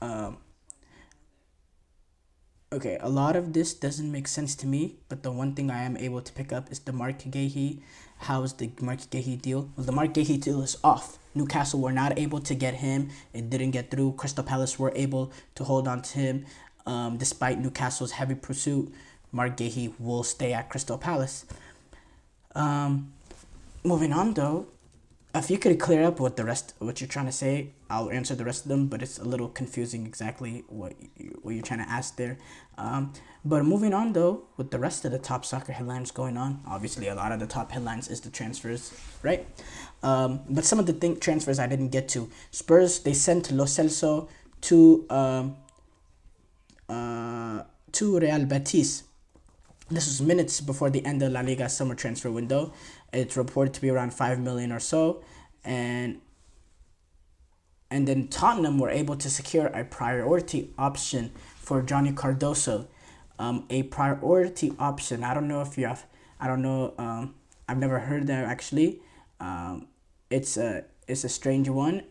Okay, a lot of this doesn't make sense to me, but the one thing I am able to pick up is the Mark Gahey. How is the Mark Gahey deal? Well, the Mark Gahey deal is off. Newcastle were not able to get him. It didn't get through. Crystal Palace were able to hold on to him. Despite Newcastle's heavy pursuit, Mark Gahey will stay at Crystal Palace. Moving on, though, if you could clear up what you're trying to say, I'll answer the rest of them, but it's a little confusing exactly what you're trying to ask there. But moving on, though, with the rest of the top soccer headlines going on, obviously a lot of the top headlines is the transfers, right? But some of the transfers I didn't get to. Spurs, they sent Lo Celso to Real Betis. This was minutes before the end of La Liga summer transfer window. It's reported to be around 5 million or so. And then Tottenham were able to secure a priority option for Johnny Cardoso. A priority option. I don't know if you have. I don't know. I've never heard that actually. It's a strange one.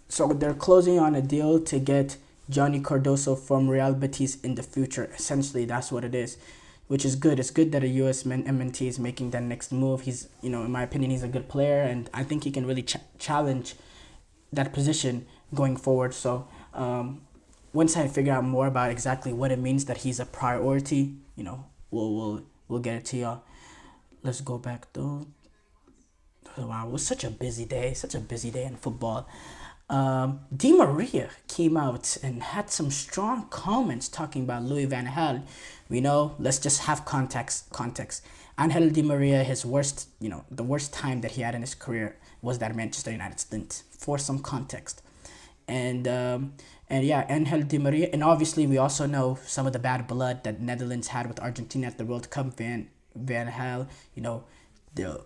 So they're closing on a deal to get Johnny Cardoso from Real Betis in the future. Essentially, that's what it is, which is good. It's good that a U.S. MNT is making that next move. He's, in my opinion, he's a good player, and I think he can really challenge that position going forward. So once I figure out more about exactly what it means that he's a priority, we'll get it to y'all. Let's go back though. Wow, it was such a busy day in football. Di Maria came out and had some strong comments talking about Louis van Gaal. We know, let's just have context. Angel Di Maria, his worst, the worst time that he had in his career was that Manchester United stint. For some context, And yeah, Angel Di Maria, and obviously we also know some of the bad blood that Netherlands had with Argentina at the World Cup. Van Hal, the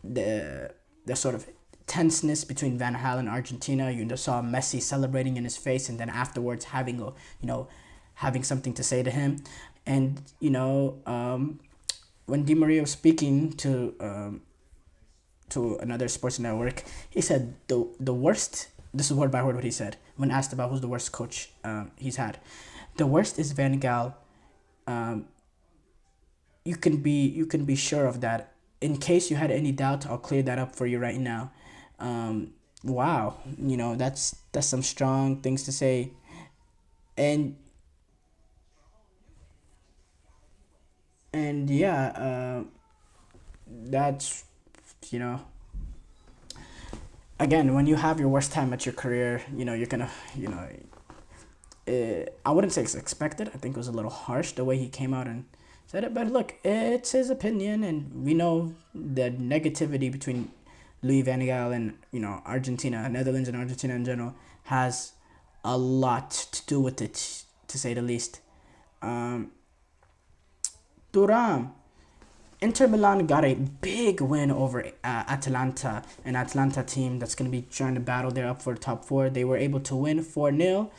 the sort of tenseness between Van Hal and Argentina. You saw Messi celebrating in his face, and then afterwards having something to say to him, and when Di Maria was speaking to another sports network, he said the worst. This is word by word what he said when asked about who's the worst coach he's had. The worst is Van Gaal. You can be sure of that. In case you had any doubt, I'll clear that up for you right now. Wow, that's some strong things to say, and yeah, that's again, when you have your worst time at your career, you're gonna, I wouldn't say it's expected. I think it was a little harsh the way he came out and said it. But look, it's his opinion, and we know the negativity between Louis Van Gaal and Argentina, Netherlands, and Argentina in general has a lot to do with it, to say the least. Thuram. Inter Milan got a big win over Atalanta, an Atalanta team that's going to be trying to battle. They're up for the top four. They were able to win 4-0.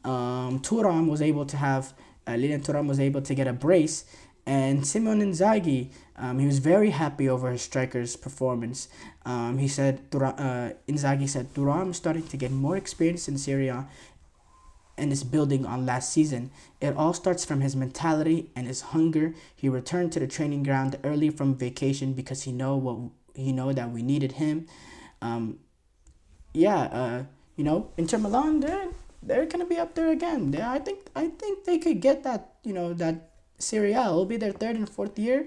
Thuram was able to have, Lilian Thuram was able to get a brace. And Simone Inzaghi, he was very happy over his striker's performance. He said, Inzaghi said, Thuram is starting to get more experience in Serie A and is building on last season. It all starts from his mentality and his hunger. He returned to the training ground early from vacation because he know that we needed him. Inter Milan, they're gonna be up there again. I think they could get that that Serie A. It'll be their third and fourth year.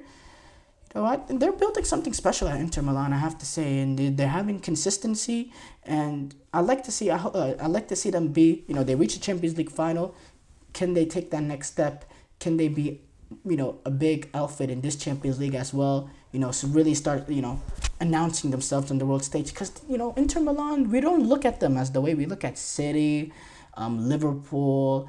They're building something special at Inter Milan, I have to say, and they're having consistency. And I like to see them be, they reach the Champions League final. Can they take that next step? Can they be, a big outfit in this Champions League as well? So really start, announcing themselves on the world stage. Because, Inter Milan, we don't look at them as the way we look at City, Liverpool,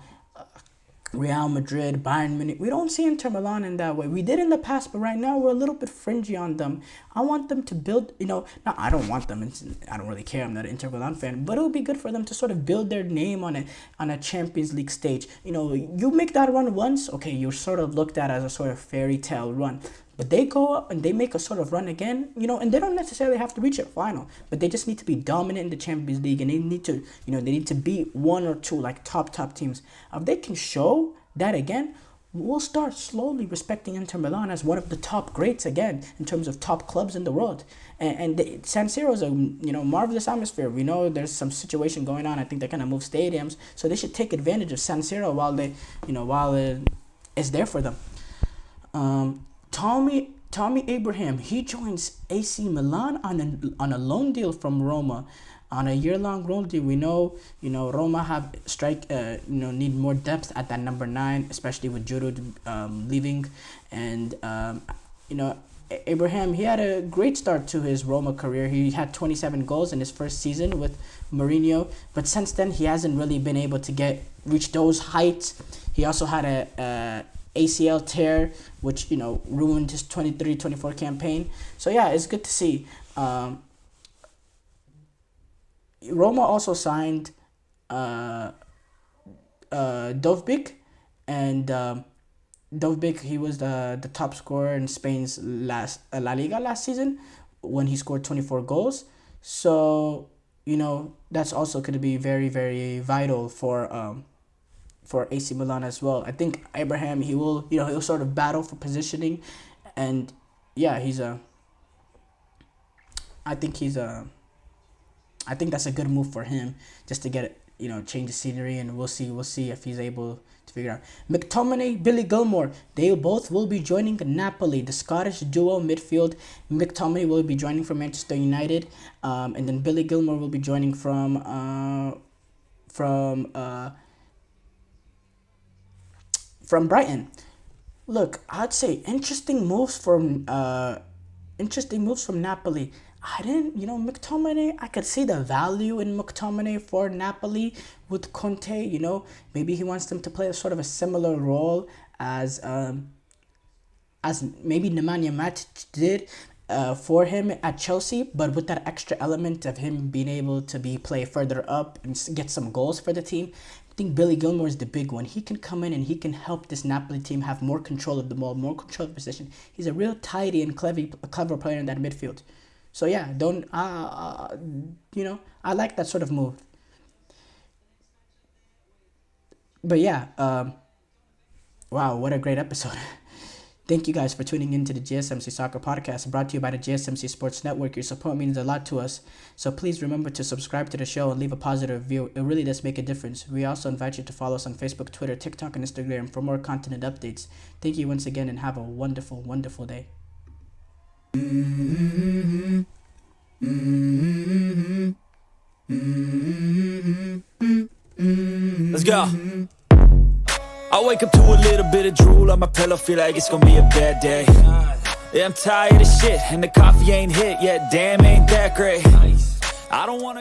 Real Madrid, Bayern Munich. We don't see Inter Milan in that way. We did in the past, but right now we're a little bit fringy on them. I want them to build, now I don't want them, I don't really care, I'm not an Inter Milan fan, but it would be good for them to sort of build their name on a Champions League stage. You make that run once, okay, you're sort of looked at as a sort of fairy tale run. But they go up and they make a sort of run again, and they don't necessarily have to reach a final, but they just need to be dominant in the Champions League, and they need to, they need to beat one or two like top teams. If they can show that again, we'll start slowly respecting Inter Milan as one of the top greats again in terms of top clubs in the world. And San Siro is a marvelous atmosphere. We know there's some situation going on. I think they're gonna move stadiums, so they should take advantage of San Siro while it's there for them. Tommy Abraham, he joins AC Milan on a loan deal from Roma, on a year-long loan deal. We know, Roma have need more depth at that number 9, especially with Giroud leaving, and Abraham, he had a great start to his Roma career. He had 27 goals in his first season with Mourinho, but since then he hasn't really been able to reach those heights. He also had a ACL tear, which ruined his 23-24 campaign. So yeah, it's good to see. Roma also signed Dovbyk, and Dovbyk, he was the top scorer in Spain's La Liga last season when he scored 24 goals. So that's also going to be very, very vital for AC Milan as well. I think Abraham, he'll sort of battle for positioning, and yeah, I think that's a good move for him, just to get change the scenery, and we'll see if he's able to figure out. McTominay, Billy Gilmore, they both will be joining Napoli, the Scottish duo midfield. McTominay will be joining from Manchester United, and then Billy Gilmore will be joining from Brighton. Look, I'd say interesting moves from Napoli. McTominay, I could see the value in McTominay for Napoli with Conte. Maybe he wants them to play a sort of a similar role as maybe Nemanja Matic did for him at Chelsea, but with that extra element of him being able to play further up and get some goals for the team. I think Billy Gilmour is the big one. He can come in and he can help this Napoli team have more control of the ball, more control of the position. He's a real tidy and clever player in that midfield. So yeah, I like that sort of move. But yeah, wow, what a great episode. Thank you guys for tuning in to the GSMC Soccer Podcast, brought to you by the GSMC Sports Network. Your support means a lot to us, so please remember to subscribe to the show and leave a positive review. It really does make a difference. We also invite you to follow us on Facebook, Twitter, TikTok, and Instagram for more content and updates. Thank you once again and have a wonderful, wonderful day. Let's go. I wake up to a little bit of drool on my pillow, feel like it's gonna be a bad day. Yeah, I'm tired of shit, and the coffee ain't hit yet, damn, ain't that great. I don't wanna